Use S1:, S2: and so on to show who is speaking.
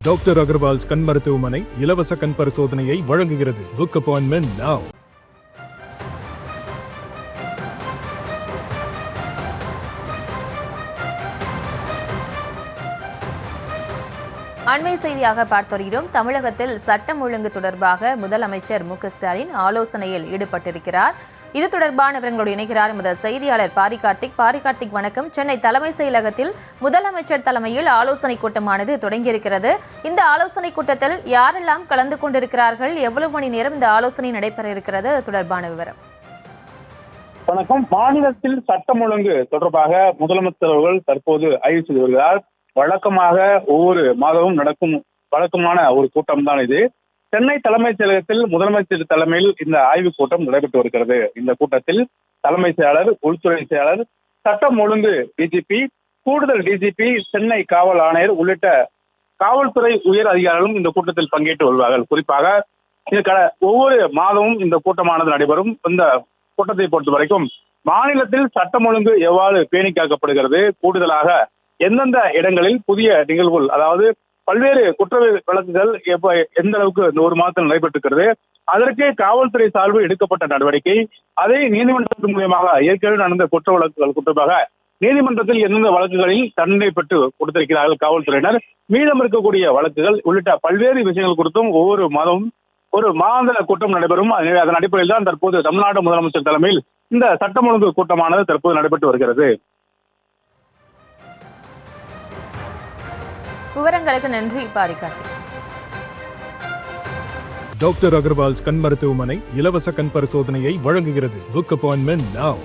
S1: Doctor Agarwal's கண் மருத்துவமனை இலவச கண் பரிசோதனையை வழங்குகிறது. Book appointment now.
S2: அண்மை செய்தியாக பார்த்து வருகிறோம். தமிழகத்தில் சட்டம் ஒழுங்கு தொடர்பாக முதலமைச்சர் மு.க.ஸ்டாலின் ஆலோசனையில் ஈடுபட்டிருக்கிறார். இது தொடர்பான விவரங்களோடு இணைகிறார் எமது செய்தியாளர் பாரிகார்த்திக். வணக்கம். சென்னை தலைமை செயலகத்தில் முதலமைச்சர் தலைமையில் ஆலோசனை கூட்டமானது தொடங்கியிருக்கிறது. இந்த ஆலோசனை கூட்டத்தில் யாரெல்லாம் கலந்து கொண்டிருக்கிறார்கள், எவ்வளவு மணி நேரம் இந்த ஆலோசனை நடைபெற இருக்கிறது, தொடர்பான விவரம்?
S3: வணக்கம். மாநிலத்தில் சட்டம் ஒழுங்கு தொடர்பாக முதலமைச்சர் அவர்கள் தற்போது ஆய்வு செய்து வருகிறார். வழக்கமாக ஒவ்வொரு மாதமும் நடக்கும் வழக்கமான ஒரு கூட்டம் தான் இது. சென்னை தலைமைச் செயலகத்தில் முதலமைச்சர் தலைமையில் இந்த ஆய்வுக் கூட்டம் நடைபெற்று வருகிறது. இந்த கூட்டத்தில் தலைமை செயலாளர், உள்துறை செயலாளர், சட்டம் ஒழுங்கு டிஜிபி, கூடுதல் டிஜிபி, சென்னை காவல் ஆணையர் உள்ளிட்ட காவல்துறை உயர் அதிகாரிகளும் இந்த கூட்டத்தில் பங்கேற்று வருவார்கள். குறிப்பாக ஒவ்வொரு மாதமும் இந்த கூட்டமானது நடைபெறும். இந்த கூட்டத்தை பொறுத்த வரைக்கும் மாநிலத்தில் சட்டம் ஒழுங்கு எவ்வாறு பேணி காக்கப்படுகிறது, கூடுதலாக எந்தெந்த இடங்களில் புதிய நிகழ்வுகள், அதாவது பல்வேறு குற்ற வழக்குகள் எந்த அளவுக்கு இந்த ஒரு மாதத்தில் நடைபெற்றிருக்கிறது, அதற்கு காவல்துறை சார்பு எடுக்கப்பட்ட நடவடிக்கை, அதை நீதிமன்றத்தின் மூலமாக ஏற்கனவே நடந்த குற்ற வழக்குகள் தொடர்பாக நீதிமன்றத்தில் எந்தெந்த வழக்குகளில் தண்டனை பெற்று கொடுத்திருக்கிறார்கள் காவல்துறையினர், மீதம் இருக்கக்கூடிய வழக்குகள் உள்ளிட்ட பல்வேறு விஷயங்கள் குறித்தும் ஒவ்வொரு மாதமும் ஒரு மாதாந்திர கூட்டம் நடைபெறும். அதன் அடிப்படையில் தான் தற்போது தமிழ்நாடு முதலமைச்சர் தலைமையில் இந்த சட்டம் ஒழுங்கு கூட்டமானது தற்போது நடைபெற்று வருகிறது.
S2: விவரங்களுக்கு நன்றி பாரிகார்த்திக்.
S1: டாக்டர் அகர்வால்ஸ் கண் மருத்துவமனை இலவச கண் பரிசோதனையை வழங்குகிறது. Book appointment now.